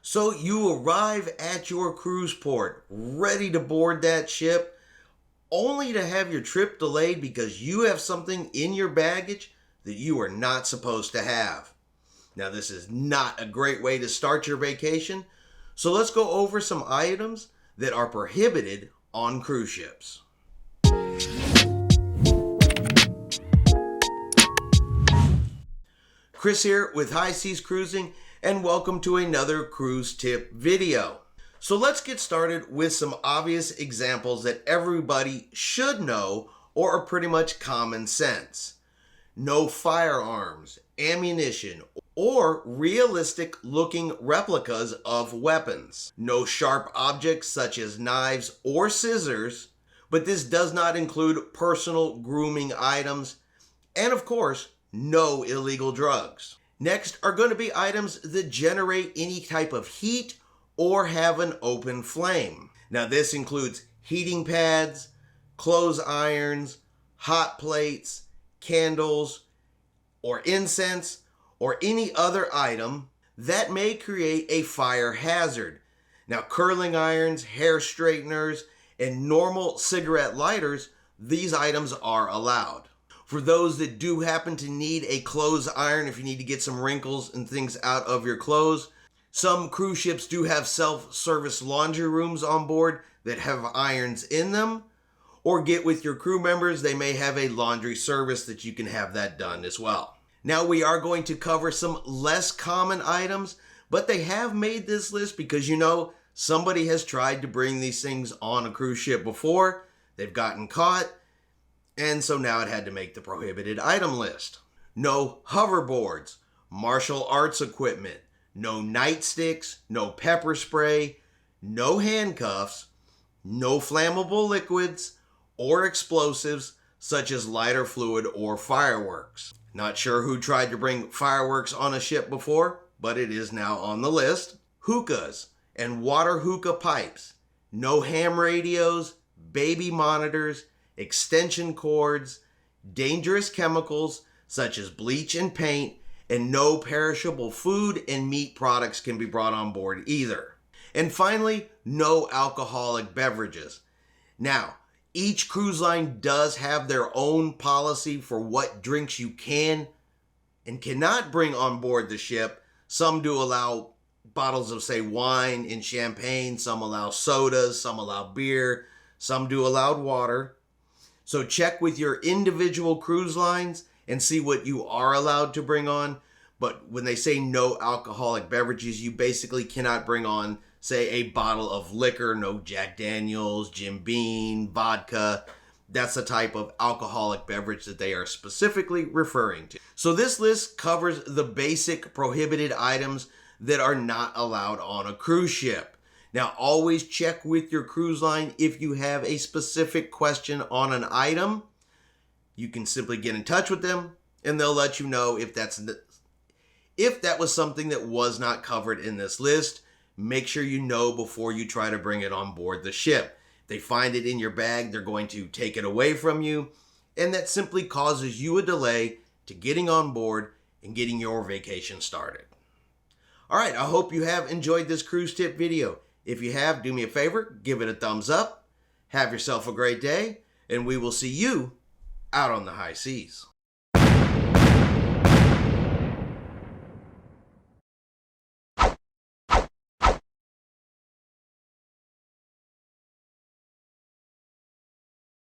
So you arrive at your cruise port, ready to board that ship, only to have your trip delayed because you have something in your baggage that you are not supposed to have. Now, this is not a great way to start your vacation, so let's go over some items that are prohibited on cruise ships. Chris here with High Seas Cruising, and welcome to another cruise tip video. So let's get started with some obvious examples that everybody should know or are pretty much common sense. No firearms, ammunition, or realistic looking replicas of weapons. No sharp objects such as knives or scissors, but this does not include personal grooming items, and of course, no illegal drugs. Next are going to be items that generate any type of heat or have an open flame. Now this includes heating pads, clothes irons, hot plates, candles, or incense, or any other item that may create a fire hazard. Now curling irons, hair straighteners, and normal cigarette lighters, these items are allowed. For those that do happen to need a clothes iron, if you need to get some wrinkles and things out of your clothes, some cruise ships do have self-service laundry rooms on board that have irons in them. Or get with your crew members, they may have a laundry service that you can have that done as well. Now we are going to cover some less common items, but they have made this list because somebody has tried to bring these things on a cruise ship before, they've gotten caught, and so now it had to make the prohibited item list. No hoverboards, martial arts equipment, no nightsticks, no pepper spray, no handcuffs, no flammable liquids or explosives such as lighter fluid or fireworks. Not sure who tried to bring fireworks on a ship before, but it is now on the list. Hookahs and water hookah pipes, no ham radios, baby monitors, extension cords, dangerous chemicals such as bleach and paint, and no perishable food and meat products can be brought on board either. And finally, no alcoholic beverages. Now, each cruise line does have their own policy for what drinks you can and cannot bring on board the ship. Some do allow bottles of, say, wine and champagne. Some allow sodas. Some allow beer. Some do allow water. So check with your individual cruise lines and see what you are allowed to bring on. But when they say no alcoholic beverages, you basically cannot bring on, say, a bottle of liquor, no Jack Daniels, Jim Beam, vodka. That's the type of alcoholic beverage that they are specifically referring to. So this list covers the basic prohibited items that are not allowed on a cruise ship. Now, always check with your cruise line if you have a specific question on an item. You can simply get in touch with them, and they'll let you know if that was something that was not covered in this list. Make sure you know before you try to bring it on board the ship. If they find it in your bag, they're going to take it away from you, and that simply causes you a delay to getting on board and getting your vacation started. All right, I hope you have enjoyed this cruise tip video. If you have, do me a favor, give it a thumbs up. Have yourself a great day, and we will see you out on the high seas.